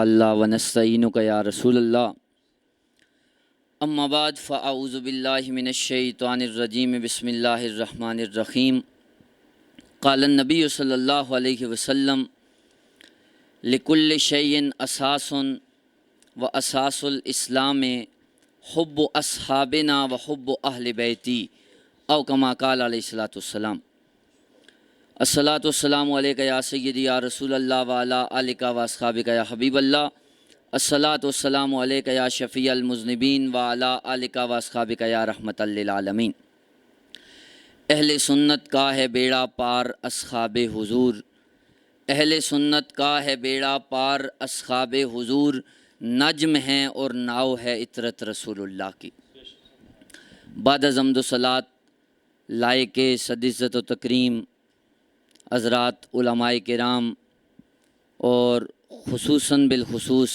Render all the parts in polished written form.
اللہ ونستعینک یا رسول اللہ اما بعد فاعوذ باللہ من الشیطان الرجیم بسم اللہ الرحمن الرحیم قال النبی صلی اللہ علیہ وسلم لکل شیء اساس و اساس الاسلام حب اصحابنا و حب اہل بیتی او کما قال علیہ الصلوۃ والسلام الصلاۃ والسلام علیک یا سیدی یا رسول اللہ وعلی آلک و اصحابک یا حبیب اللہ الصلاۃ والسلام علیک یا شفیع المذنبین وعلی آلک و اصحابک یا رحمۃ للعالمین۔ اہل سنت کا ہے بیڑا پار اصحاب حضور، اہل سنت کا ہے بیڑا پار اصحاب حضور، نجم ہیں اور ناؤ ہے عطرت رسول اللہ کی۔ بعد از حمد و صلوات لائق صد عزت و تکریم حضرات علماء کرام اور خصوصاً بالخصوص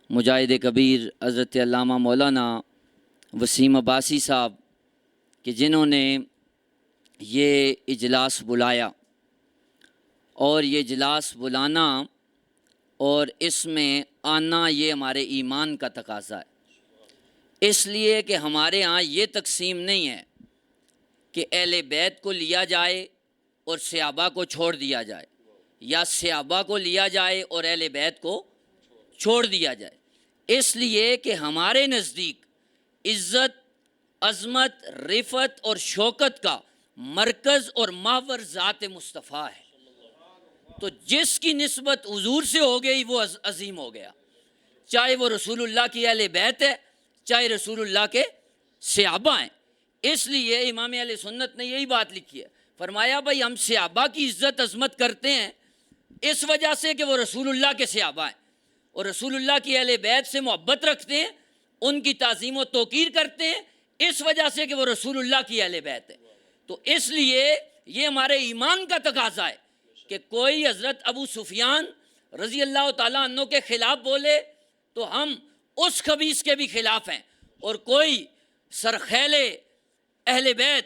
مجاہد کبیر حضرت علامہ مولانا وسیم عباسی صاحب کہ جنہوں نے یہ اجلاس بلایا، اور یہ اجلاس بلانا اور اس میں آنا یہ ہمارے ایمان کا تقاضا ہے، اس لیے کہ ہمارے ہاں یہ تقسیم نہیں ہے کہ اہل بیت کو لیا جائے اور صحابہ کو چھوڑ دیا جائے، یا صحابہ کو لیا جائے اور اہل بیت کو چھوڑ دیا جائے، اس لیے کہ ہمارے نزدیک عزت، عظمت، رفعت اور شوکت کا مرکز اور محور ذات مصطفیٰ ہے، تو جس کی نسبت حضور سے ہو گئی وہ عظیم ہو گیا، چاہے وہ رسول اللہ کی اہل بیت ہے، چاہے رسول اللہ کے صحابہ ہیں۔ اس لیے امام اہل سنت نے یہی بات لکھی ہے، فرمایا بھائی ہم صحابہ کی عزت عظمت کرتے ہیں اس وجہ سے کہ وہ رسول اللہ کے صحابہ ہیں، اور رسول اللہ کی اہل بیت سے محبت رکھتے ہیں، ان کی تعظیم و توقیر کرتے ہیں اس وجہ سے کہ وہ رسول اللہ کی اہل بیت ہے۔ تو اس لیے یہ ہمارے ایمان کا تقاضا ہے کہ کوئی حضرت ابو سفیان رضی اللہ تعالیٰ عنہ کے خلاف بولے تو ہم اس خبیث کے بھی خلاف ہیں، اور کوئی سرخیل اہل بیت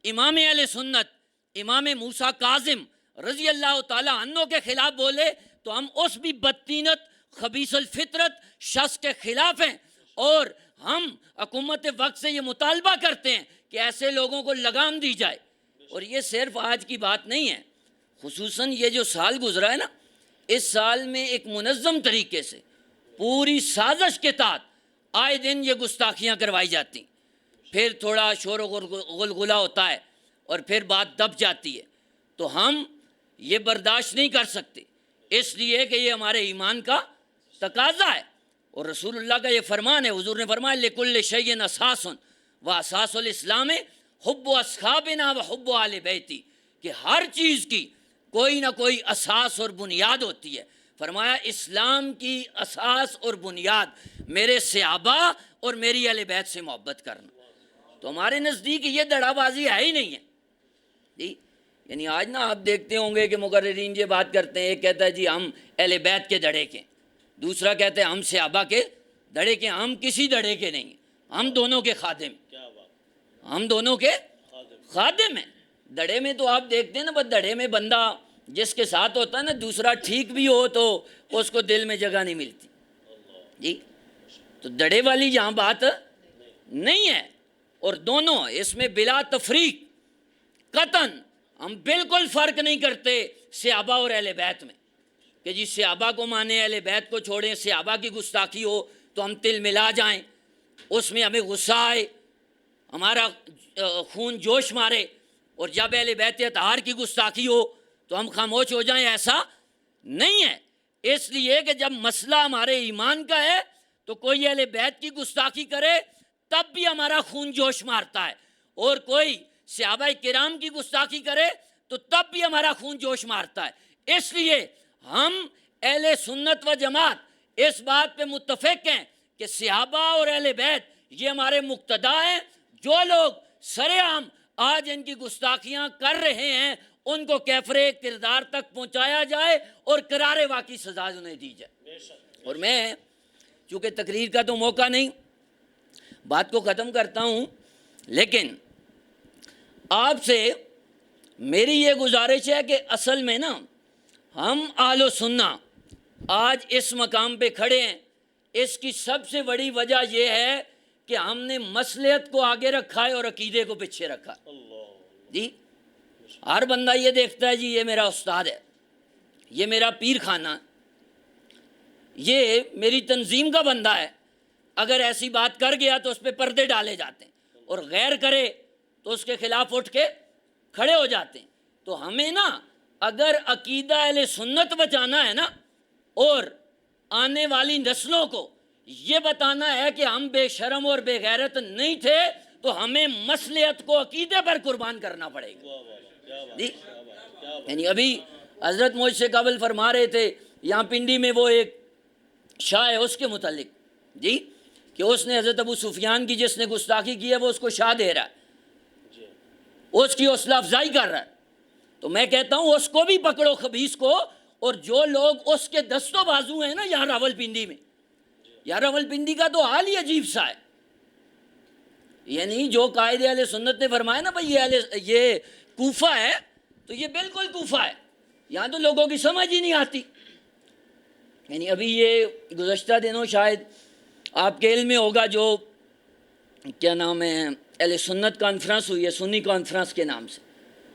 امام اہل سنت امام موسیٰ کاظم رضی اللہ تعالیٰ عنہ کے خلاف بولے تو ہم اس بھی بدطینت خبیث الفطرت شخص کے خلاف ہیں، اور ہم حکومت وقت سے یہ مطالبہ کرتے ہیں کہ ایسے لوگوں کو لگام دی جائے۔ اور یہ صرف آج کی بات نہیں ہے، خصوصاً یہ جو سال گزرا ہے نا، اس سال میں ایک منظم طریقے سے پوری سازش کے تحت آئے دن یہ گستاخیاں کروائی جاتی، پھر تھوڑا شور و غلغلہ ہوتا ہے اور پھر بات دب جاتی ہے، تو ہم یہ برداشت نہیں کر سکتے، اس لیے کہ یہ ہمارے ایمان کا تقاضا ہے، اور رسول اللہ کا یہ فرمان ہے، حضور نے فرمایا لکل شیء اساس و اساس الاسلام حب اصحابنا و حب اہل بیتی، کہ ہر چیز کی کوئی نہ کوئی اساس اور بنیاد ہوتی ہے، فرمایا اسلام کی اساس اور بنیاد میرے صحابہ اور میری اہل بیت سے محبت کرنا۔ تو ہمارے نزدیک یہ دڑا بازی ہے ہی نہیں ہے جی، یعنی آج نا آپ دیکھتے ہوں گے کہ مقررین یہ بات کرتے ہیں، ایک کہتا ہے جی ہم اہل بیت کے دڑے کے، دوسرا کہتے ہیں ہم صحابہ کے دڑے کے، ہم کسی دڑے کے نہیں ہیں، ہم دونوں کے خادم، ہم دونوں کے خادم ہیں۔ دڑے میں تو آپ دیکھتے ہیں نا، بس دڑے میں بندہ جس کے ساتھ ہوتا ہے نا، دوسرا ٹھیک بھی ہو تو اس کو دل میں جگہ نہیں ملتی جی، تو دڑے والی یہاں بات نہیں ہے، اور دونوں اس میں بلا تفریق قطعاً ہم بالکل فرق نہیں کرتے صحابہ اور اہل بیت میں، کہ جی صحابہ کو مانیں اہل بیت کو چھوڑیں، صحابہ کی گستاخی ہو تو ہم تل ملا جائیں، اس میں ہمیں غصہ آئے، ہمارا خون جوش مارے، اور جب اہل بیت اطہار کی گستاخی ہو تو ہم خاموش ہو جائیں، ایسا نہیں ہے۔ اس لیے کہ جب مسئلہ ہمارے ایمان کا ہے تو کوئی اہل بیت کی گستاخی کرے تب بھی ہمارا خون جوش مارتا ہے، اور کوئی صحابہ کرام کی گستاخی کرے تو تب بھی ہمارا خون جوش مارتا ہے۔ اس لیے ہم اہل سنت و جماعت اس بات پہ متفق ہیں کہ صحابہ اور اہل بیت یہ ہمارے مقتدا ہیں، جو لوگ سر عام آج ان کی گستاخیاں کر رہے ہیں ان کو کیفر کردار تک پہنچایا جائے اور قرار واقعی سزا انہیں دی جائے۔ اور میں چونکہ تقریر کا تو موقع نہیں، بات کو ختم کرتا ہوں، لیکن آپ سے میری یہ گزارش ہے کہ اصل میں نا ہم اہل و سنہ آج اس مقام پہ کھڑے ہیں، اس کی سب سے بڑی وجہ یہ ہے کہ ہم نے مصلحت کو آگے رکھا ہے اور عقیدے کو پیچھے رکھا جی۔ ہر بندہ یہ دیکھتا ہے جی یہ میرا استاد ہے، یہ میرا پیر خانہ، یہ میری تنظیم کا بندہ ہے، اگر ایسی بات کر گیا تو اس پہ پردے ڈالے جاتے ہیں، اور غیر کرے تو اس کے خلاف اٹھ کے کھڑے ہو جاتے ہیں۔ تو ہمیں نا اگر عقیدہ اہل سنت بچانا ہے نا، اور آنے والی نسلوں کو یہ بتانا ہے کہ ہم بے شرم اور بے غیرت نہیں تھے، تو ہمیں مصلحت کو عقیدے پر قربان کرنا پڑے گا جی۔ یعنی ابھی حضرت مجھ سے قبل فرما رہے تھے یہاں پنڈی میں وہ ایک شاہ ہے اس کے متعلق جی، کہ اس نے حضرت ابو سفیان کی جس نے گستاخی کی ہے وہ اس کو شاہ دے رہا ہے، اس کی حوصلہ افزائی کر رہا ہے۔ تو میں کہتا ہوں اس کو بھی پکڑو خبیث کو، اور جو لوگ اس کے دستوں بازو ہیں نا یہاں راول پنڈی میں، یہاں راول پنڈی کا تو حال ہی عجیب سا ہے۔ یعنی جو قائد اہل سنت نے فرمایا نا بھائی یہ کوفہ ہے، تو یہ بالکل کوفہ ہے، یہاں تو لوگوں کی سمجھ ہی نہیں آتی۔ یعنی ابھی یہ گزشتہ دنوں شاید آپ کے علم میں ہوگا جو کیا نام ہے اہل سنت کانفرنس ہوئی ہے، سنی کانفرنس کے نام سے،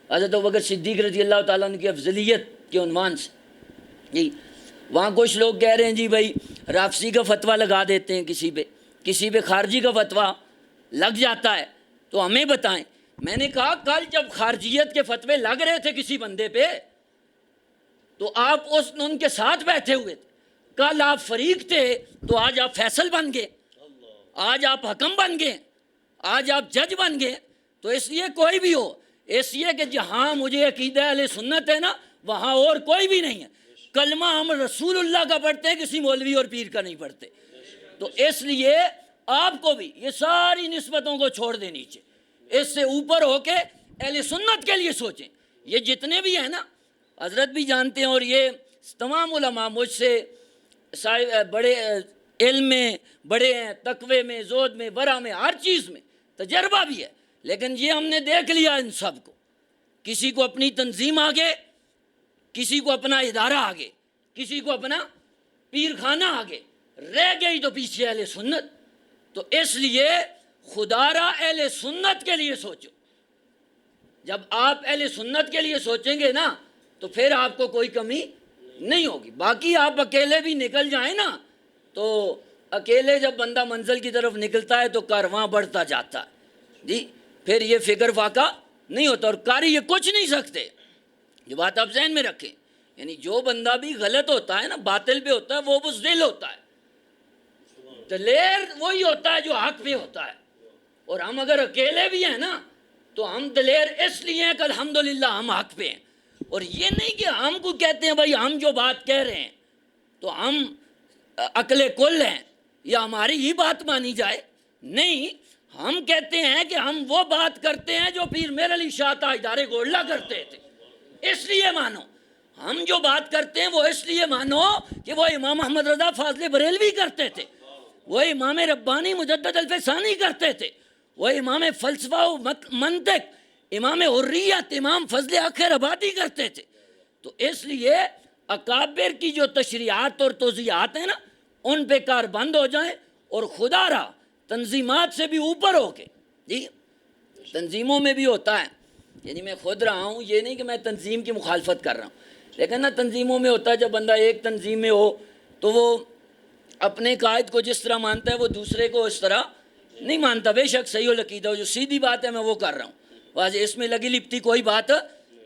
حضرت ابوبکر صدیق رضی اللہ تعالیٰ عنہ کی افضلیت کے عنوان سے جی۔ وہاں کچھ لوگ کہہ رہے ہیں جی بھائی رافضی کا فتویٰ لگا دیتے ہیں، کسی پہ خارجی کا فتویٰ لگ جاتا ہے، تو ہمیں بتائیں۔ میں نے کہا کل جب خارجیت کے فتوے لگ رہے تھے کسی بندے پہ تو آپ ان کے ساتھ بیٹھے ہوئے تھے، کل آپ فریق تھے تو آج آپ فیصل بن گئے، آج آپ حکم بن گئے، آج آپ جج بن گئے۔ تو اس لیے کوئی بھی ہو، اس لیے کہ جہاں مجھے عقیدہ اہل سنت ہے نا وہاں اور کوئی بھی نہیں ہے، کلمہ ہم رسول اللہ کا پڑھتے ہیں، کسی مولوی اور پیر کا نہیں پڑھتے۔ تو اس لیے آپ کو بھی یہ ساری نسبتوں کو چھوڑ دینی چاہیے، اس سے اوپر ہو کے اہل سنت کے لیے سوچیں۔ یہ جتنے بھی ہیں نا حضرت بھی جانتے ہیں، اور یہ تمام علماء مجھ سے بڑے علم میں بڑے ہیں، تقوی میں، زہد میں، ورع میں، ہر چیز میں تجربہ بھی ہے، لیکن یہ ہم نے دیکھ لیا ان سب کو، کسی کو اپنی تنظیم آگے، کسی کو اپنا ادارہ آگے، کسی کو اپنا پیر خانہ آگے، رہ گئی تو پیچھے اہل سنت۔ تو اس لیے خدا را اہل سنت کے لیے سوچو، جب آپ اہل سنت کے لیے سوچیں گے نا تو پھر آپ کو کوئی کمی نہیں ہوگی۔ باقی آپ اکیلے بھی نکل جائیں نا تو اکیلے جب بندہ منزل کی طرف نکلتا ہے تو کارواں بڑھتا جاتا ہے جی، پھر یہ فکر فاقہ نہیں ہوتا، اور کاری یہ کچھ نہیں سکتے، یہ بات آپ ذہن میں رکھیں۔ یعنی جو بندہ بھی غلط ہوتا ہے نا، باطل پہ ہوتا ہے، وہ بزدل ہوتا ہے، دلیر وہی ہوتا ہے جو حق پہ ہوتا ہے۔ اور ہم اگر اکیلے بھی ہیں نا تو ہم دلیر اس لیے ہیں کہ الحمدللہ ہم حق پہ ہیں، اور یہ نہیں کہ ہم کو کہتے ہیں بھائی ہم جو بات کہہ رہے ہیں تو ہم عقل کل ہیں یا ہماری ہی بات مانی جائے، نہیں، ہم کہتے ہیں کہ ہم وہ بات کرتے ہیں جو پیر میر علی شاہ تاجدار گولڈا کرتے تھے، اس لیے مانو۔ ہم جو بات کرتے ہیں وہ اس لیے مانو کہ وہ امام محمد رضا فاضل بریلوی کرتے تھے، وہ امام ربانی مجدد الفسانی کرتے تھے، وہ امام فلسفہ و منطق امام حریت امام فضل آخر آبادی کرتے تھے۔ تو اس لیے اکابر کی جو تشریعات اور توضیحات ہیں نا ان پہ کار بند ہو جائیں، اور خدا را تنظیمات سے بھی اوپر ہو کے جی، تنظیموں میں بھی ہوتا ہے، یعنی میں خود رہا ہوں، یہ نہیں کہ میں تنظیم کی مخالفت کر رہا ہوں، لیکن نا تنظیموں میں ہوتا ہے جب بندہ ایک تنظیم میں ہو تو وہ اپنے قائد کو جس طرح مانتا ہے وہ دوسرے کو اس طرح نہیں مانتا۔ بے شک صحیح العقیدہ ہو، جو سیدھی بات ہے میں وہ کر رہا ہوں، واضح اس میں لگی لپٹی کوئی بات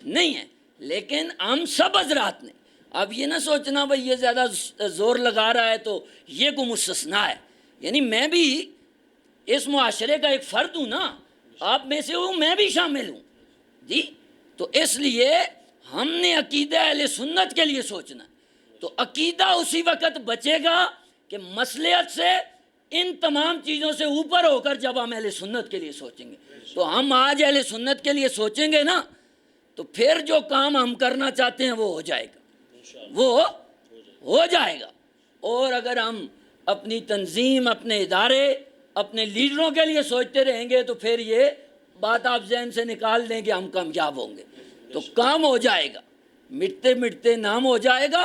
نہیں ہے، لیکن ہم سب حضرات نے اب یہ نہ سوچنا بھائی یہ زیادہ زور لگا رہا ہے تو یہ کو مستثنا ہے، یعنی میں بھی اس معاشرے کا ایک فرد ہوں نا، آپ میں سے ہوں، میں بھی شامل ہوں جی۔ تو اس لیے ہم نے عقیدہ اہل سنت کے لیے سوچنا، تو عقیدہ اسی وقت بچے گا کہ مصلحت سے ان تمام چیزوں سے اوپر ہو کر جب ہم اہل سنت کے لیے سوچیں گے۔ تو ہم آج اہل سنت کے لیے سوچیں گے نا تو پھر جو کام ہم کرنا چاہتے ہیں وہ ہو جائے گا، وہ ہو جائے گا۔ اور اگر ہم اپنی تنظیم، اپنے ادارے، اپنے لیڈروں کے لیے سوچتے رہیں گے تو پھر یہ بات آپ ذہن سے نکال دیں کہ ہم کامیاب ہوں گے، تو کام ہو جائے گا، مٹتے مٹتے نام ہو جائے گا،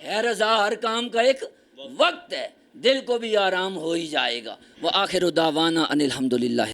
ہے رضا ہر کام کا ایک وقت ہے، دل کو بھی آرام ہو ہی جائے گا۔ وآخر دعوانا ان الحمدللہ۔